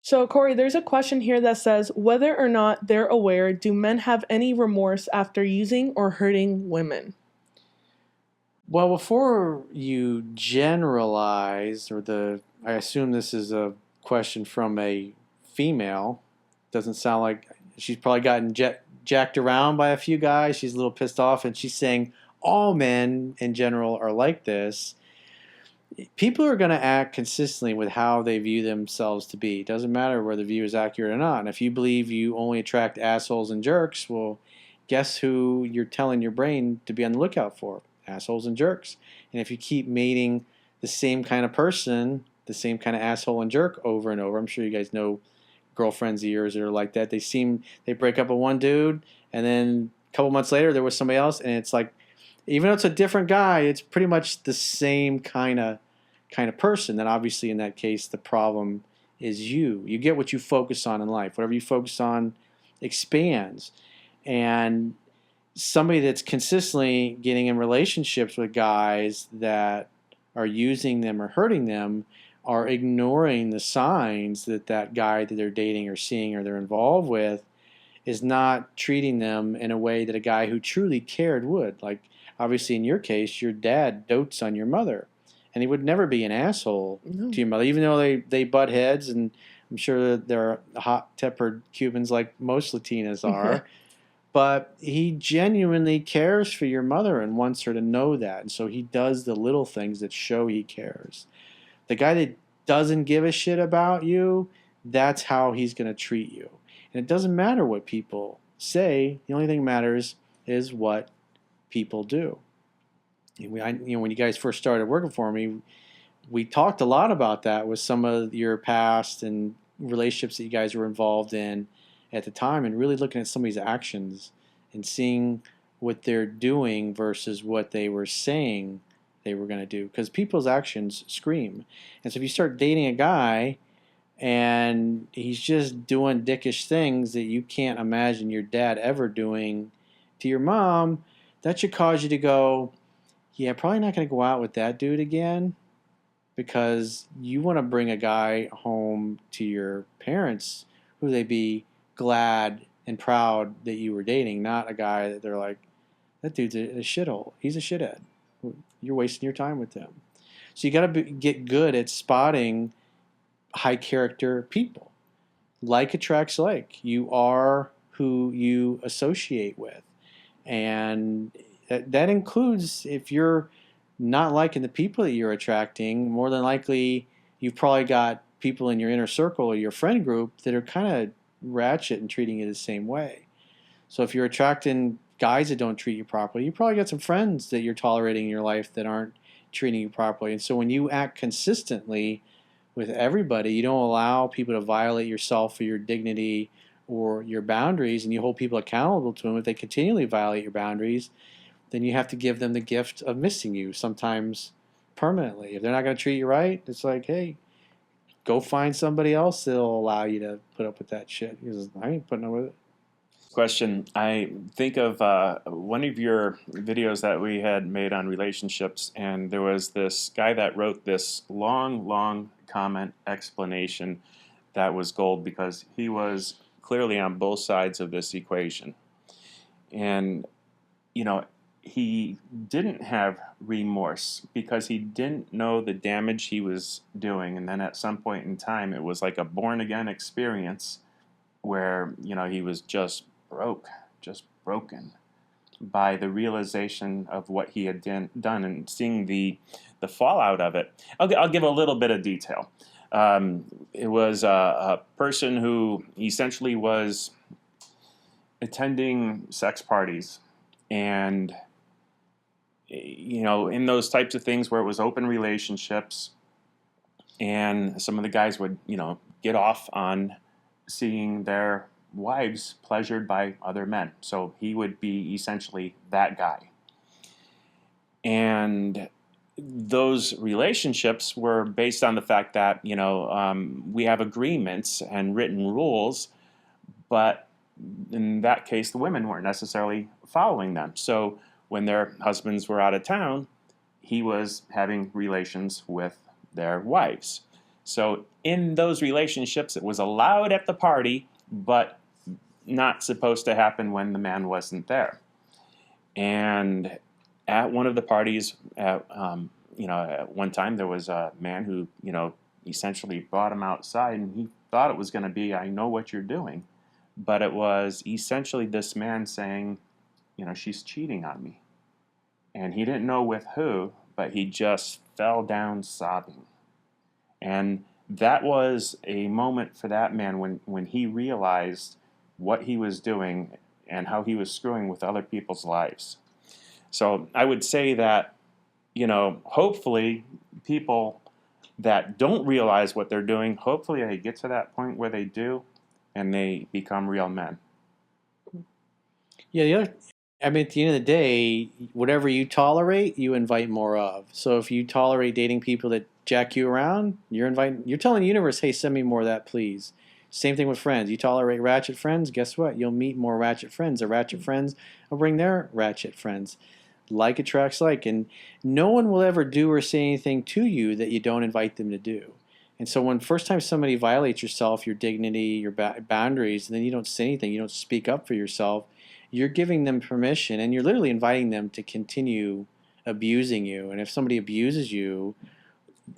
So, Corey, there's a question here that says whether or not they're aware, do men have any remorse after using or hurting women? Well, before you generalize, I assume this is a question from a female. Doesn't sound like she's probably gotten jacked around by a few guys. She's a little pissed off, and she's saying all men in general are like this. People are going to act consistently with how they view themselves to be. It doesn't matter whether the view is accurate or not. And if you believe you only attract assholes and jerks, well, guess who you're telling your brain to be on the lookout for? Assholes and jerks. And if you keep mating the same kind of person, the same kind of asshole and jerk over and over, I'm sure you guys know girlfriends of yours that are like that. They break up with one dude, and then a couple months later, there was somebody else, and it's like, even though it's a different guy, it's pretty much the same kind of person. Then obviously in that case the problem is you. You get what you focus on in life. Whatever you focus on expands. And somebody that's consistently getting in relationships with guys that are using them or hurting them are ignoring the signs that that guy that they're dating or seeing or they're involved with is not treating them in a way that a guy who truly cared would. Like, obviously, in your case, your dad dotes on your mother, and he would never be an asshole No. to your mother, even though they butt heads, and I'm sure that they're hot-tempered Cubans like most Latinas are. But he genuinely cares for your mother and wants her to know that, and so he does the little things that show he cares. The guy that doesn't give a shit about you, that's how he's going to treat you. And it doesn't matter what people say. The only thing that matters is what people do. When you guys first started working for me, we talked a lot about that with some of your past and relationships that you guys were involved in at the time, and really looking at somebody's actions and seeing what they're doing versus what they were saying they were going to do. Because people's actions scream. And so if you start dating a guy and he's just doing dickish things that you can't imagine your dad ever doing to your mom, that should cause you to go, yeah, probably not going to go out with that dude again, because you want to bring a guy home to your parents who they be glad and proud that you were dating, not a guy that they're like, that dude's a shithole. He's a shithead. You're wasting your time with him. So you got to get good at spotting high character people. Like attracts like. You are who you associate with. And that includes, if you're not liking the people that you're attracting, more than likely you've probably got people in your inner circle or your friend group that are kind of ratchet and treating you the same way. So if you're attracting guys that don't treat you properly, you probably got some friends that you're tolerating in your life that aren't treating you properly. And so when you act consistently with everybody, you don't allow people to violate yourself or your dignity or your boundaries, and you hold people accountable to them. If they continually violate your boundaries, then you have to give them the gift of missing you, sometimes permanently. If they're not going to treat you right, it's like, hey, go find somebody else that'll allow you to put up with that shit. Because I ain't putting up with it. Question. I think of one of your videos that we had made on relationships, and there was this guy that wrote this long comment explanation that was gold, because he was clearly on both sides of this equation. And, he didn't have remorse because he didn't know the damage he was doing. And then at some point in time, it was like a born-again experience where, he was just broken by the realization of what he had done and seeing the fallout of it. I'll give a little bit of detail. It was a person who essentially was attending sex parties, and in those types of things where it was open relationships, and some of the guys would get off on seeing their wives pleasured by other men. So he would be essentially that guy. And those relationships were based on the fact that, we have agreements and written rules, but in that case, the women weren't necessarily following them. So when their husbands were out of town, he was having relations with their wives. So in those relationships, it was allowed at the party, but not supposed to happen when the man wasn't there. And at one of the parties, at one time there was a man who, essentially brought him outside, and he thought it was going to be, "I know what you're doing," but it was essentially this man saying, "She's cheating on me," and he didn't know with who, but he just fell down sobbing. And that was a moment for that man when he realized what he was doing and how he was screwing with other people's lives. So I would say that, hopefully people that don't realize what they're doing, hopefully they get to that point where they do and they become real men. Yeah, at the end of the day, whatever you tolerate, you invite more of. So if you tolerate dating people that jack you around, you're telling the universe, "Hey, send me more of that, please." Same thing with friends. You tolerate ratchet friends, guess what? You'll meet more ratchet friends. The ratchet friends will bring their ratchet friends. Like attracts like, and no one will ever do or say anything to you that you don't invite them to do. And so when first time somebody violates yourself, your dignity, your boundaries, and then you don't say anything, you don't speak up for yourself, you're giving them permission, and you're literally inviting them to continue abusing you. And if somebody abuses you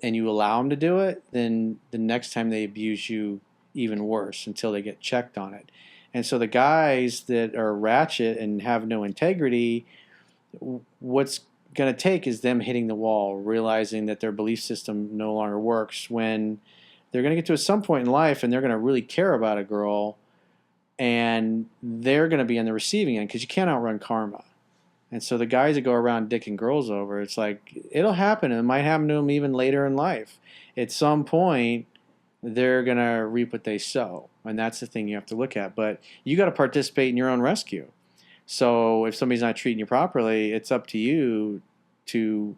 and you allow them to do it, then the next time they abuse you even worse until they get checked on it. And so the guys that are ratchet and have no integrity, what's going to take is them hitting the wall, realizing that their belief system no longer works, when they're going to get to some point in life and they're going to really care about a girl, and they're going to be on the receiving end, because you can't outrun karma. And so the guys that go around dicking girls over, it's like, it'll happen. It might happen to them even later in life. At some point, they're going to reap what they sow. And that's the thing you have to look at. But you got to participate in your own rescue. So if somebody's not treating you properly, it's up to you to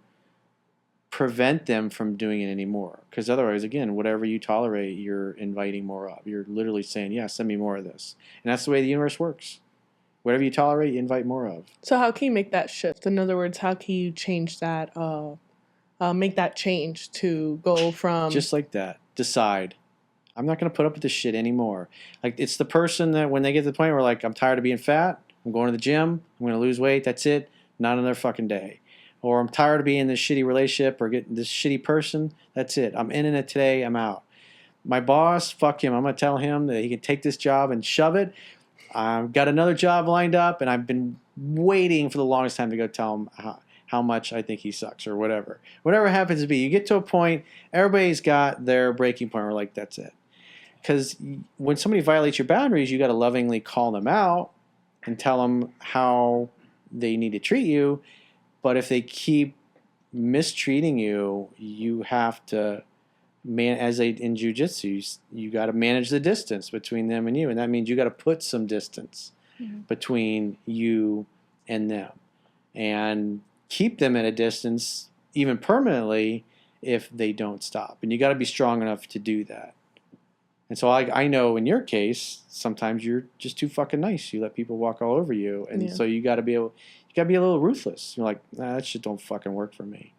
prevent them from doing it anymore. Because otherwise, again, whatever you tolerate, you're inviting more of. You're literally saying, "Yeah, send me more of this." And that's the way the universe works. Whatever you tolerate, you invite more of. So how can you make that shift? In other words, how can you change that, make that change to go from... Just like that. Decide. I'm not going to put up with this shit anymore. Like, it's the person that when they get to the point where, like, I'm tired of being fat, I'm going to the gym, I'm going to lose weight, that's it, not another fucking day. Or I'm tired of being in this shitty relationship or getting this shitty person, that's it. I'm in it today, I'm out. My boss, fuck him. I'm going to tell him that he can take this job and shove it. I've got another job lined up, and I've been waiting for the longest time to go tell him how much I think he sucks or whatever. Whatever happens to be, you get to a point, everybody's got their breaking point where, like, that's it. Because when somebody violates your boundaries, you got to lovingly call them out and tell them how they need to treat you. But if they keep mistreating you, you have to, in jiu-jitsu, you got to manage the distance between them and you. And that means you got to put some distance between you and them. And keep them at a distance, even permanently, if they don't stop. And you got to be strong enough to do that. And so I know in your case, sometimes you're just too fucking nice. You let people walk all over you. And so you got to be a little ruthless. You're like, "Nah, that shit don't fucking work for me."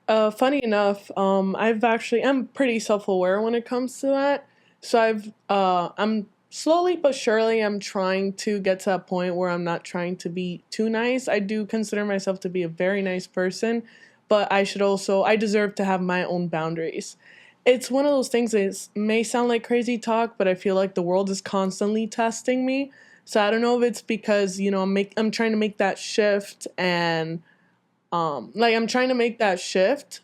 Funny enough, I'm pretty self-aware when it comes to that. So I'm slowly but surely, I'm trying to get to that point where I'm not trying to be too nice. I do consider myself to be a very nice person, but I deserve to have my own boundaries. It's one of those things that may sound like crazy talk, but I feel like the world is constantly testing me. So I don't know if it's because, I'm trying to make that shift, and I'm trying to make that shift,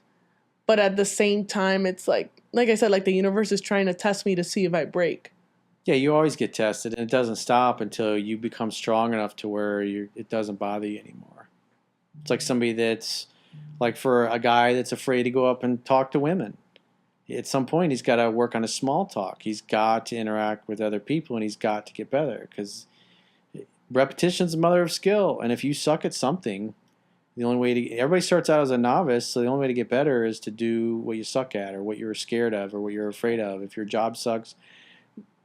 but at the same time, it's like I said, like the universe is trying to test me to see if I break. Yeah, you always get tested, and it doesn't stop until you become strong enough to where it doesn't bother you anymore. It's like somebody that's, like, for a guy that's afraid to go up and talk to women. At some point, he's got to work on his small talk. He's got to interact with other people, and he's got to get better, because repetition's the mother of skill. And if you suck at something, the only way everybody starts out as a novice, so the only way to get better is to do what you suck at, or what you're scared of, or what you're afraid of. If your job sucks,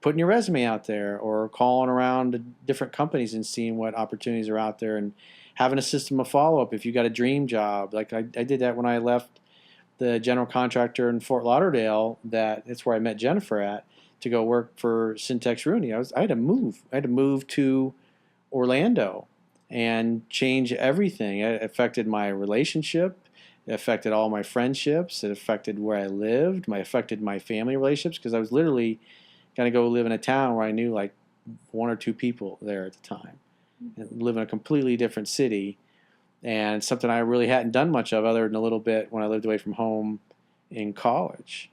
putting your resume out there, or calling around different companies and seeing what opportunities are out there, and having a system of follow-up if you got a dream job. Like I did that when I left the general contractor in Fort Lauderdale that's where I met Jennifer at to go work for Syntex Rooney. I had to move. I had to move to Orlando and change everything. It affected my relationship. It affected all my friendships. It affected where I lived. It affected my family relationships because I was literally going to go live in a town where I knew like one or two people there at the time and live in a completely different city, and something I really hadn't done much of other than a little bit when I lived away from home in college.